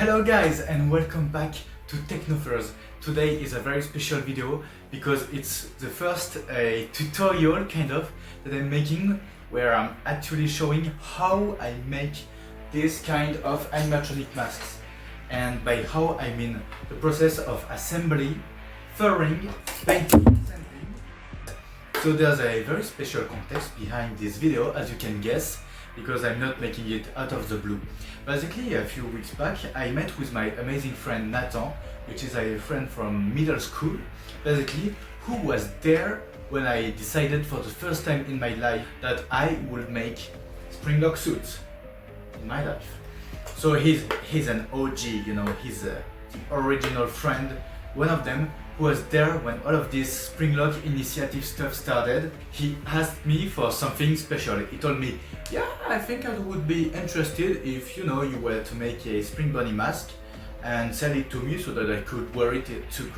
Hello guys and welcome back to Technofur. Today is a very special video because it's the first tutorial kind of that I'm making where I'm actually showing how I make this kind of animatronic masks. And by how I mean the process of assembly, furring, painting, stamping. So there's a very special context behind this video, as you can guess, because I'm not making it out of the blue. Basically, a few weeks back, I met with my amazing friend Nathan, which is a friend from middle school, basically, who was there when I decided for the first time in my life that I would make springlock suits in my life. So he's an OG, you know, he's the original friend, one of them who was there when all of this springlock initiative stuff started. He asked me for something special. He told me, yeah, I think I would be interested if, you know, you were to make a SpringBonnie mask and sell it to me so that I could wear it to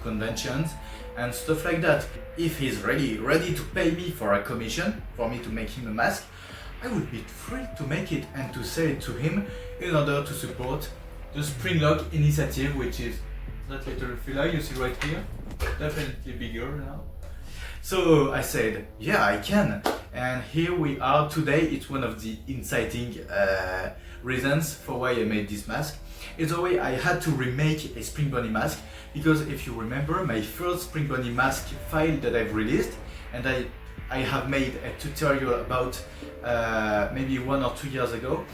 conventions and stuff like that. If he's ready to pay me for a commission for me to make him a mask, I would be free to make it and to sell it to him in order to support the springlock initiative, which is that little filler you see right here, definitely bigger now. So I said, yeah, I can. And here we are today. It's one of the inciting reasons for why I made this mask. It's the way I had to remake a SpringBonnie mask, because if you remember my first SpringBonnie mask file that I've released, and I have made a tutorial about maybe 1 or 2 years ago,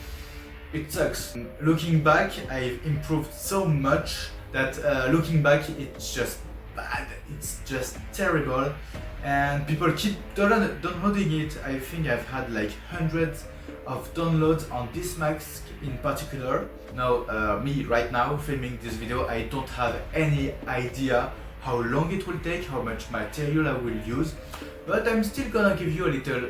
it sucks. Looking back, I've improved so much that looking back, it's just bad, it's just terrible, and people keep downloading it. I think I've had like hundreds of downloads on this mask in particular. Now, me right now filming this video, I don't have any idea how long it will take, how much material I will use, but I'm still gonna give you a little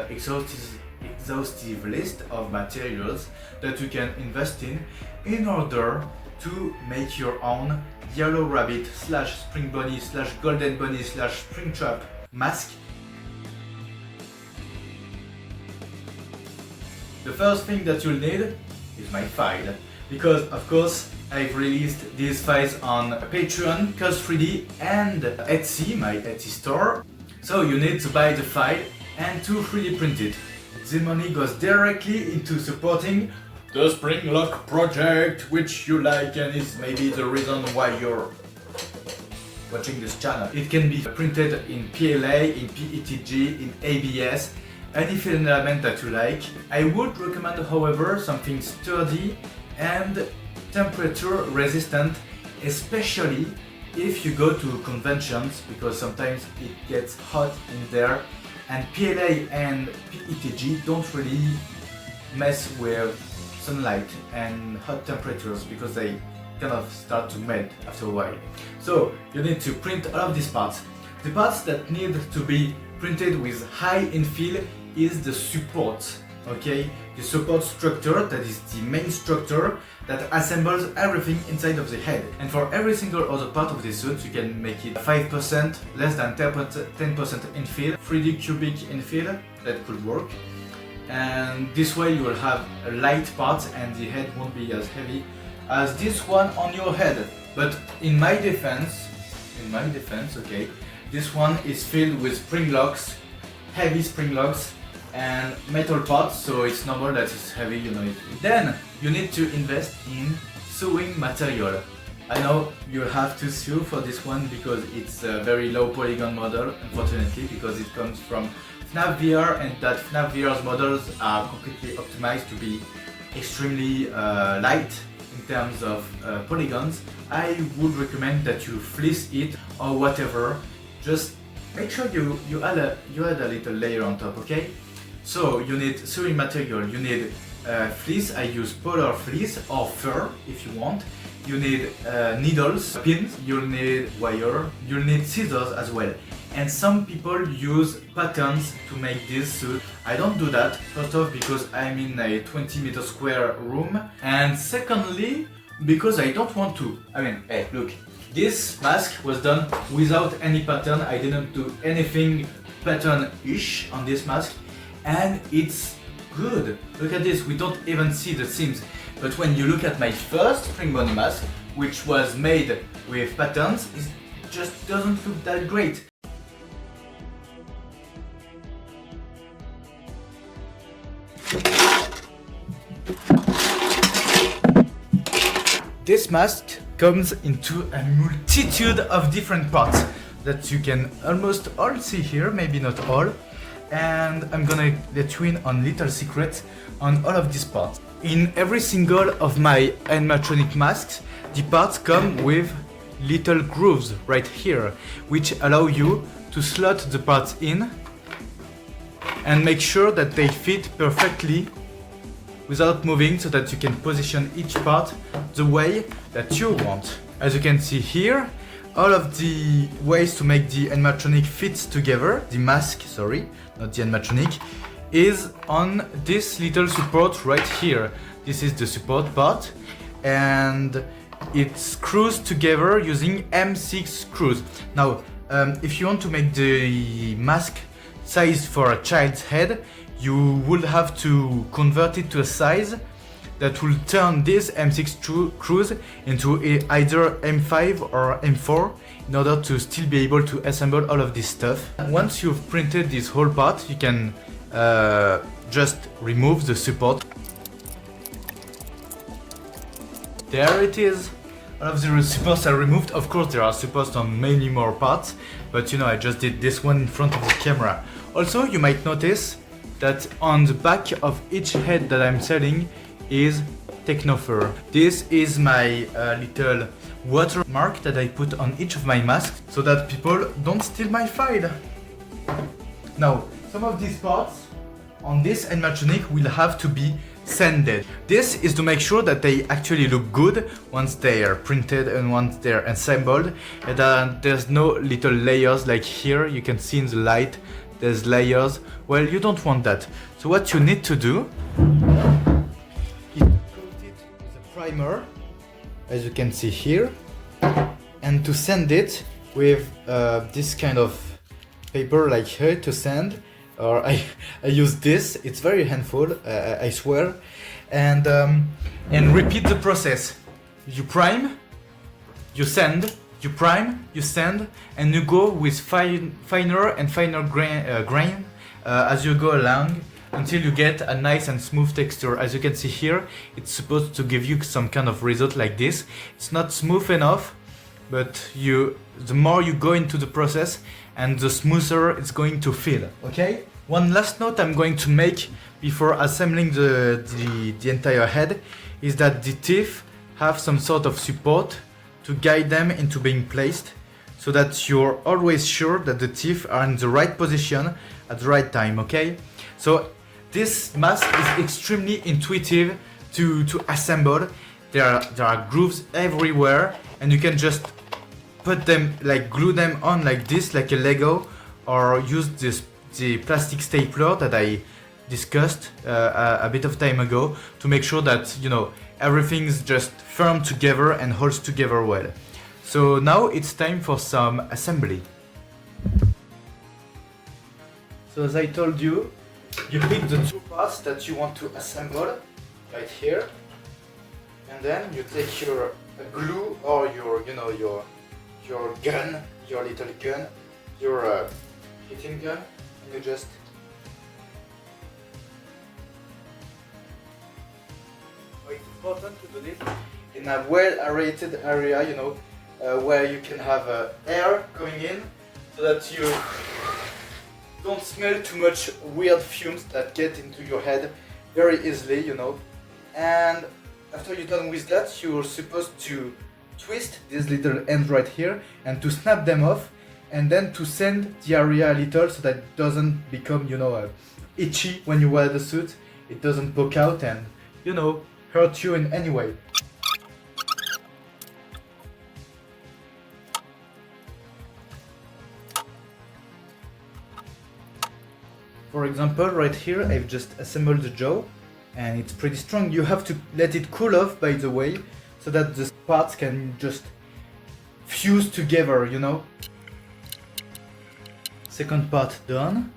exhaustive list of materials that you can invest in order to make your own yellow rabbit / SpringBonnie / golden bunny / springtrap mask. The first thing that you'll need is my file, because of course I've released these files on Patreon, Cos3D and Etsy, my Etsy store. So you need to buy the file and to 3D print it. The money goes directly into supporting the springlock project, which you like and is maybe the reason why you're watching this channel. It can be printed in PLA, in PETG, in ABS, any filament that you like. I would recommend, however, something sturdy and temperature resistant, especially if you go to conventions, because sometimes it gets hot in there, and PLA and PETG don't really mess with sunlight and hot temperatures because they kind of start to melt after a while. So you need to print all of these parts. The parts that need to be printed with high infill is the support, okay? The support structure, that is the main structure that assembles everything inside of the head. And for every single other part of the suit, you can make it 5%, less than 10% infill, 3D cubic infill, that could work. And this way you will have a light part and the head won't be as heavy as this one on your head. But in my defense, okay, this one is filled with springlocks, heavy springlocks and metal parts, so it's normal that it's heavy, you know. Then you need to invest in sewing material. I know you have to sew for this one because it's a very low polygon model, unfortunately, because it comes from FNaF VR, and that FNaF VR's models are completely optimized to be extremely light in terms of polygons. I would recommend that you fleece it or whatever. Just make sure you add a little layer on top, okay? So you need sewing material, you need fleece. I use polar fleece or fur if you want. You need needles, pins, you'll need wire, you'll need scissors as well. And some people use patterns to make this suit. I don't do that, first off because I'm in a 20-meter square room, and secondly because I don't want to. I mean, hey, look, this mask was done without any pattern. I didn't do anything pattern-ish on this mask, and it's good. Look at this, we don't even see the seams. But when you look at my first SpringBonnie mask, which was made with patterns, it just doesn't look that great. This mask comes into a multitude of different parts that you can almost all see here, maybe not all. And I'm gonna let you in on little secrets on all of these parts. In every single of my animatronic masks, the parts come with little grooves right here, which allow you to slot the parts in and make sure that they fit perfectly without moving, so that you can position each part the way that you want. As you can see here, all of the ways to make the animatronic fit together, the mask, sorry, not the animatronic, is on this little support right here. This is the support part, and it screws together using M6 screws. Now, if you want to make the mask size for a child's head, you will have to convert it to a size that will turn this M6 screws into either M5 or M4 in order to still be able to assemble all of this stuff. Once you've printed this whole part, you can just remove the support. There it is. All of the supports are removed. Of course, there are supports on many more parts, but you know, I just did this one in front of the camera. Also, you might notice that on the back of each head that I'm selling is Technofur. This is my little watermark that I put on each of my masks so that people don't steal my file. Now, some of these parts on this animatronic will have to be sanded. This is to make sure that they actually look good once they are printed and once they're assembled, and there's no little layers like here. You can see in the light there's layers. Well, you don't want that. So what you need to do is coat it with a primer, as you can see here, and to sand it with this kind of paper like here to sand. Or I use this. It's very handful, I swear, and repeat the process. You prime, you sand, you prime, you sand, and you go with finer and finer grain as you go along until you get a nice and smooth texture. As you can see here, it's supposed to give you some kind of result like this. It's not smooth enough, but the more you go into the process, and the smoother it's going to feel, okay? One last note I'm going to make before assembling the entire head is that the teeth have some sort of support to guide them into being placed, so that you're always sure that the teeth are in the right position at the right time, okay? So this mask is extremely intuitive to assemble. There are grooves everywhere, and you can just put them, like glue them on like this, like a Lego, or use the plastic stapler that I discussed a bit of time ago to make sure that, you know, everything's just firm together and holds together well. So now it's time for some assembly. So as I told you, you pick the two parts that you want to assemble right here, and then you take your glue or your gun, your little gun, your heating gun, and you just it's important to do this in a well-aerated area, you know, where you can have air going in, so that you don't smell too much weird fumes that get into your head very easily, you know. And after you're done with that, you're supposed to twist these little ends right here and to snap them off, and then to sand the area a little so that it doesn't become, you know, itchy when you wear the suit. It doesn't poke out and, you know, hurt you in any way. For example, right here I've just assembled the jaw, and it's pretty strong. You have to let it cool off, by the way, so that the parts can just fuse together, you know. Second part done.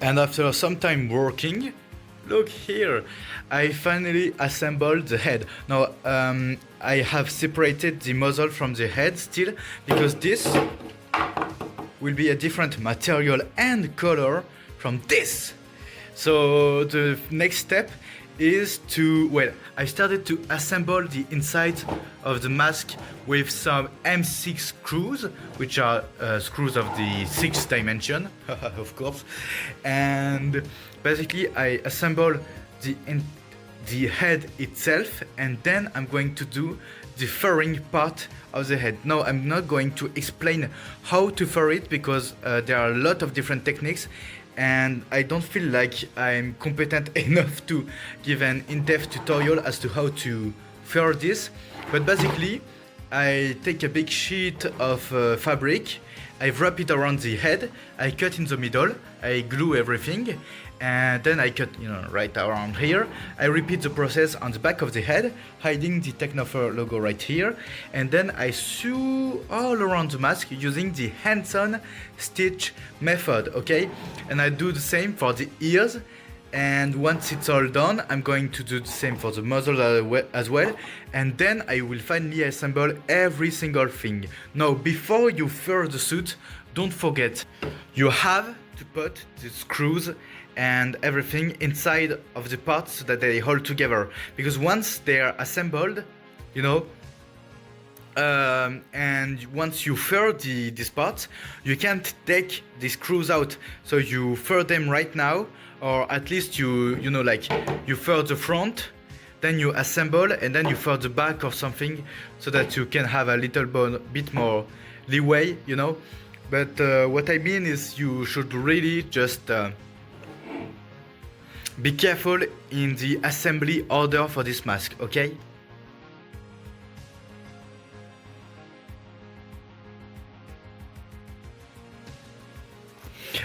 And after some time working, look here, I finally assembled the head. Now I have separated the muzzle from the head still, because this will be a different material and color from this. So the next step is to, well, I started to assemble the inside of the mask with some M6 screws, which are screws of the 6th dimension, of course. And basically I assemble the head itself, and then I'm going to do the furring part of the head. No, I'm not going to explain how to fur it, because there are a lot of different techniques, and I don't feel like I'm competent enough to give an in-depth tutorial as to how to fur this. But basically, I take a big sheet of fabric, I wrap it around the head, I cut in the middle, I glue everything, and then I cut, right around here. I repeat the process on the back of the head, hiding the Technofur logo right here, and then I sew all around the mask using the hands-on stitch method, okay? And I do the same for the ears, and once it's all done, I'm going to do the same for the muzzle as well, and then I will finally assemble every single thing. Now, before you fur the suit, don't forget, you have to put the screws and everything inside of the parts so that they hold together, because once they are assembled, and once you fur these parts, you can't take the screws out. So you fur them right now, or at least you fur the front, then you assemble, and then you fur the back or something, so that you can have a little bit more leeway, But what I mean is, you should really just be careful in the assembly order for this mask, okay?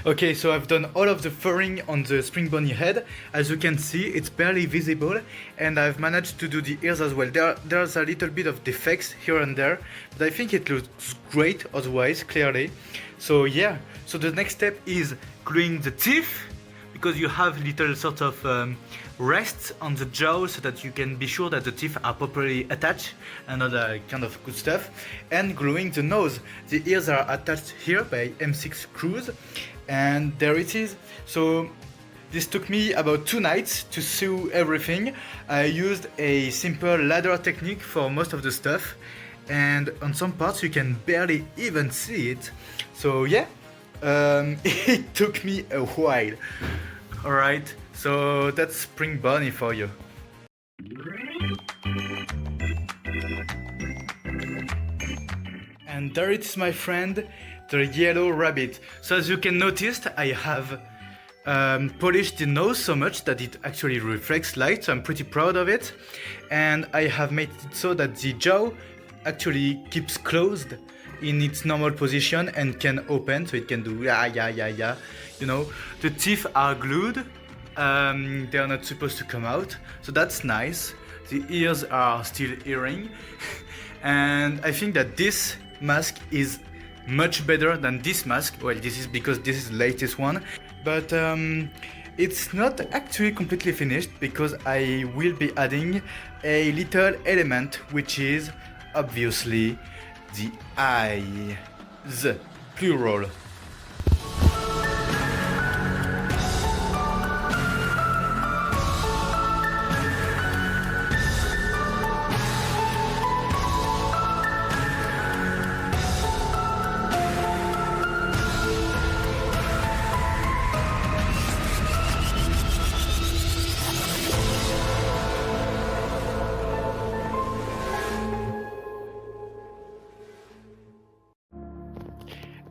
Okay, so I've done all of the furring on the SpringBonnie head. As you can see, it's barely visible, and I've managed to do the ears as well. There's a little bit of defects here and there, but I think it looks great otherwise, clearly. So yeah, so the next step is gluing the teeth, because you have little sort of rests on the jaw, so that you can be sure that the teeth are properly attached, and other kind of good stuff. And gluing the nose. The ears are attached here by M6 screws, and there it is. So this took me about 2 nights to sew everything. I used a simple ladder technique for most of the stuff, and on some parts you can barely even see it. So yeah, it took me a while. Alright, so that's SpringBonnie for you. And there it is, my friend, the yellow rabbit. So as you can notice, I have polished the nose so much that it actually reflects light, so I'm pretty proud of it. And I have made it so that the jaw actually keeps closed in its normal position and can open, so it can do yeah. The teeth are glued, they are not supposed to come out, so that's nice. The ears are still earring, and I think that this mask is much better than this mask. Well, this is because this is the latest one, but it's not actually completely finished, because I will be adding a little element, which is obviously the eyes, plural.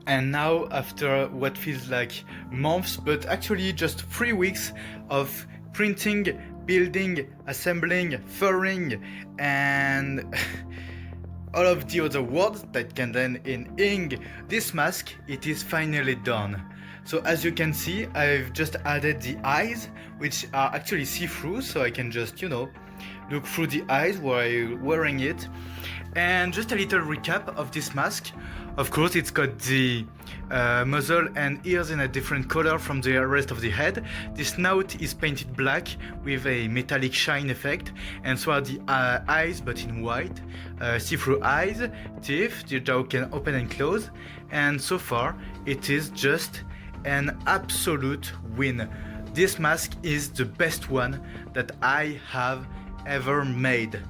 And now, after what feels like months, but actually just 3 weeks of printing, building, assembling, furring, and all of the other words that can end in ing, this mask, it is finally done. So as you can see, I've just added the eyes, which are actually see-through, so I can just, look through the eyes while wearing it. And just a little recap of this mask. Of course, it's got the muzzle and ears in a different color from the rest of the head. The snout is painted black with a metallic shine effect, and so are the eyes, but in white. See-through eyes, teeth, the jaw can open and close, and so far it is just an absolute win. This mask is the best one that I have ever made.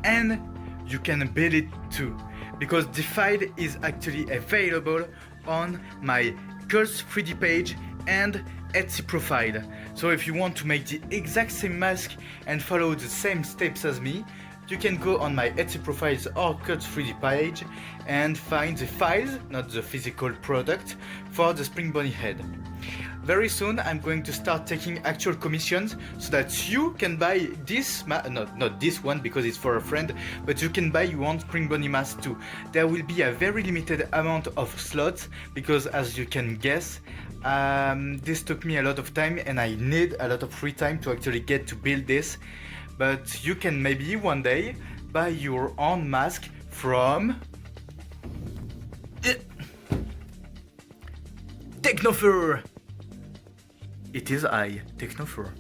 And you can build it too, because the file is actually available on my Cult 3D page and Etsy profile. So if you want to make the exact same mask and follow the same steps as me, you can go on my Etsy profiles or Cult 3D page and find the files, not the physical product, for the SpringBonnie head. Very soon I'm going to start taking actual commissions so that you can buy this not this one because it's for a friend, but you can buy your own SpringBonnie mask too. There will be a very limited amount of slots because, as you can guess, this took me a lot of time and I need a lot of free time to actually get to build this. But you can maybe one day buy your own mask from Technofur. It is I, Technofur.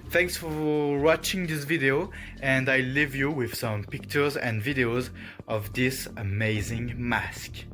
Thanks for watching this video, and I leave you with some pictures and videos of this amazing mask.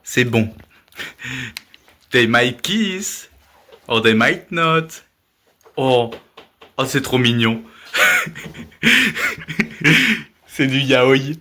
C'est bon. They might kiss, or they might not. Oh, c'est trop mignon. C'est du yaoi.